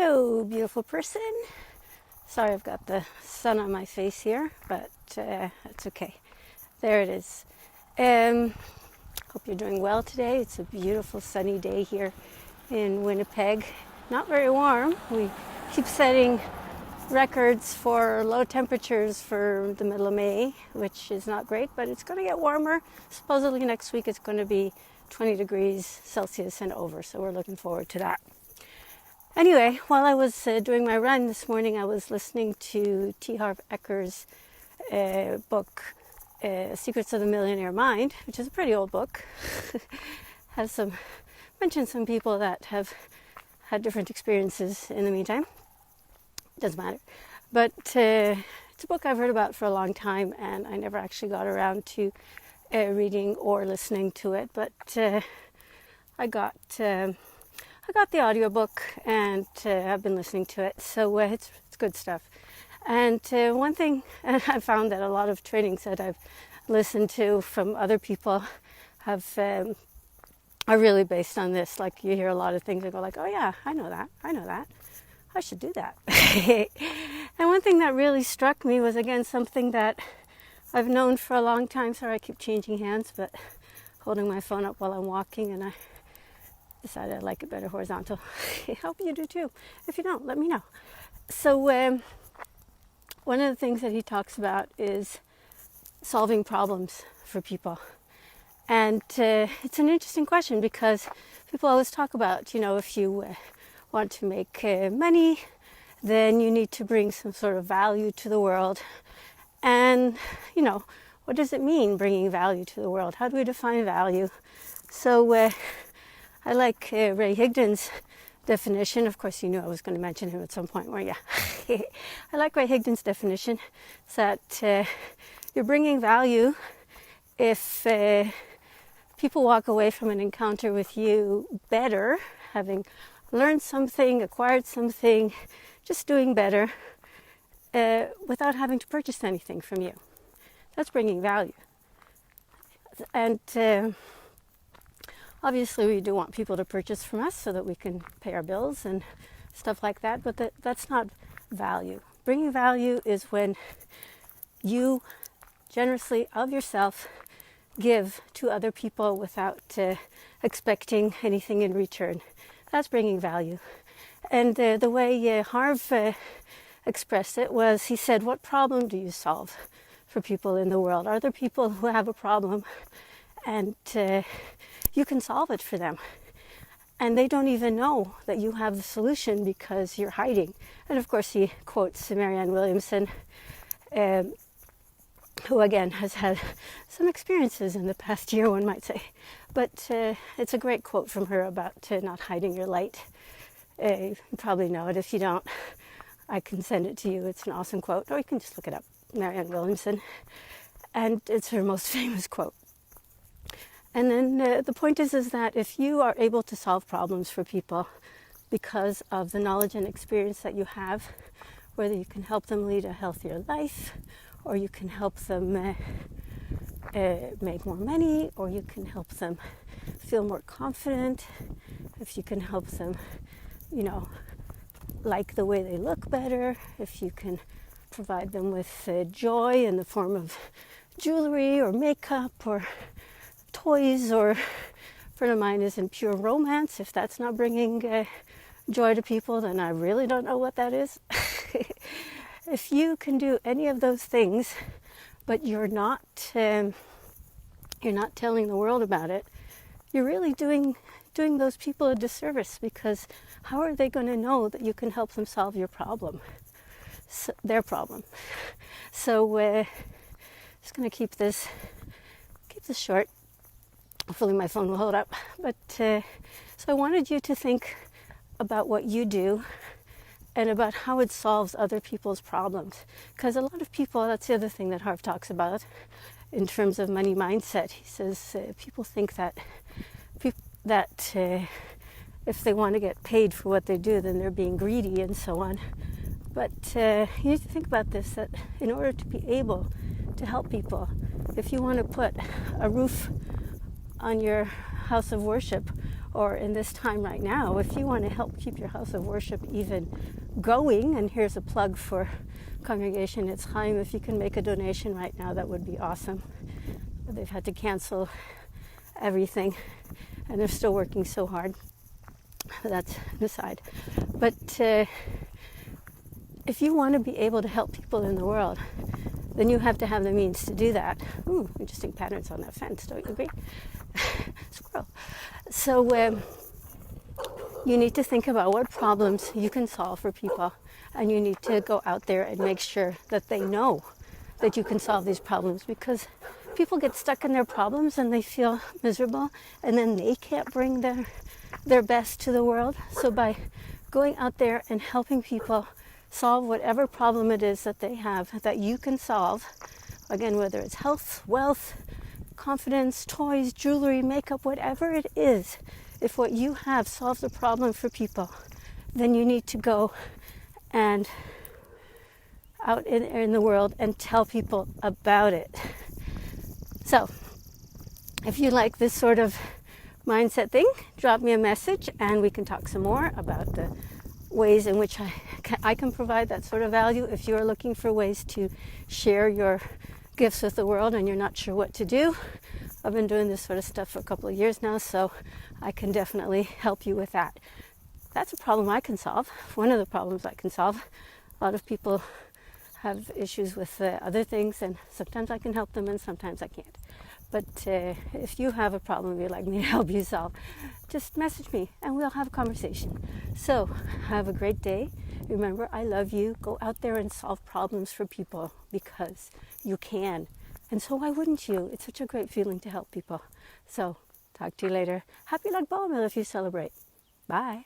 Hello, beautiful person. Sorry, I've got the sun on my face here, but it's okay. There it is. Hope you're doing well today. It's a beautiful sunny day here in Winnipeg. Not very warm. We keep setting records for low temperatures for the middle of May, which is not great, but it's going to get warmer. Supposedly next week it's going to be 20 degrees Celsius and over, so we're looking forward to that. Anyway, while I was doing my run this morning, I was listening to T. Harv Eker's book, Secrets of the Millionaire Mind, which is a pretty old book. Mentioned some people that have had different experiences in the meantime. Doesn't matter. But it's a book I've heard about for a long time, and I never actually got around to reading or listening to it. But I got the audiobook and I've been listening to it, so it's good stuff. And one thing, and I found that a lot of trainings that I've listened to from other people are really based on this. Like, you hear a lot of things and go like, oh yeah, I know that, I should do that. And one thing that really struck me was, again, something that I've known for a long time. Sorry, I keep changing hands, but holding my phone up while I'm walking, and I decided I like it better horizontal. I hope you do too. If you don't, let me know. So one of the things that he talks about is solving problems for people. And it's an interesting question, because people always talk about, if you want to make money, then you need to bring some sort of value to the world. And, what does it mean, bringing value to the world? How do we define value? So I like Ray Higdon's definition. Of course, you knew I was going to mention him at some point, weren't you? I like Ray Higdon's definition. It's that you're bringing value if people walk away from an encounter with you better, having learned something, acquired something, just doing better, without having to purchase anything from you. That's bringing value. And obviously, we do want people to purchase from us so that we can pay our bills and stuff like that, but that's not value. Bringing value is when you generously of yourself give to other people without expecting anything in return. That's bringing value. And the way Harv expressed it was, he said, what problem do you solve for people in the world? Are there people who have a problem and you can solve it for them, and they don't even know that you have the solution because you're hiding? And of course, he quotes Marianne Williamson, who again has had some experiences in the past year, one might say. But it's a great quote from her about not hiding your light. You probably know it. If you don't, I can send it to you. It's an awesome quote, or you can just look it up, Marianne Williamson. And it's her most famous quote. And then the point is that if you are able to solve problems for people because of the knowledge and experience that you have, whether you can help them lead a healthier life, or you can help them make more money, or you can help them feel more confident, if you can help them, like the way they look better, if you can provide them with joy in the form of jewelry or makeup or toys, or a friend of mine is in pure romance. If that's not bringing joy to people, then I really don't know what that is. If you can do any of those things, but you're not telling the world about it, you're really doing those people a disservice, because how are they going to know that you can help them solve your problem, their problem? So just going to keep this short. Hopefully my phone will hold up. But so I wanted you to think about what you do and about how it solves other people's problems. Because a lot of people, that's the other thing that Harv talks about in terms of money mindset. He says people think that if they want to get paid for what they do, then they're being greedy and so on. But you need to think about this, that in order to be able to help people, if you want to put a roof on your house of worship, or in this time right now, if you want to help keep your house of worship even going, and here's a plug for Congregation Etz Chaim, if you can make a donation right now, that would be awesome. They've had to cancel everything, and they're still working so hard. That's an aside. But if you want to be able to help people in the world, then you have to have the means to do that. Ooh, interesting patterns on that fence, don't you agree? Squirrel. So you need to think about what problems you can solve for people, and you need to go out there and make sure that they know that you can solve these problems, because people get stuck in their problems and they feel miserable, and then they can't bring their best to the world. So by going out there and helping people solve whatever problem it is that they have that you can solve, again, whether it's health, wealth, confidence, toys, jewelry, makeup, whatever it is, if what you have solves a problem for people, then you need to go and out in the world and tell people about it. So if you like this sort of mindset thing, drop me a message and we can talk some more about the ways in which I can provide that sort of value. If you're looking for ways to share your gifts with the world and you're not sure what to do, I've been doing this sort of stuff for a couple of years now, so I can definitely help you with that. That's a problem I can solve. One of the problems I can solve. A lot of people have issues with other things, and sometimes I can help them and sometimes I can't. But if you have a problem you'd like me to help you solve, just message me and we'll have a conversation. So have a great day. Remember, I love you. Go out there and solve problems for people, because you can. And so why wouldn't you? It's such a great feeling to help people. So talk to you later. Happy Lag BaOmer if you celebrate. Bye.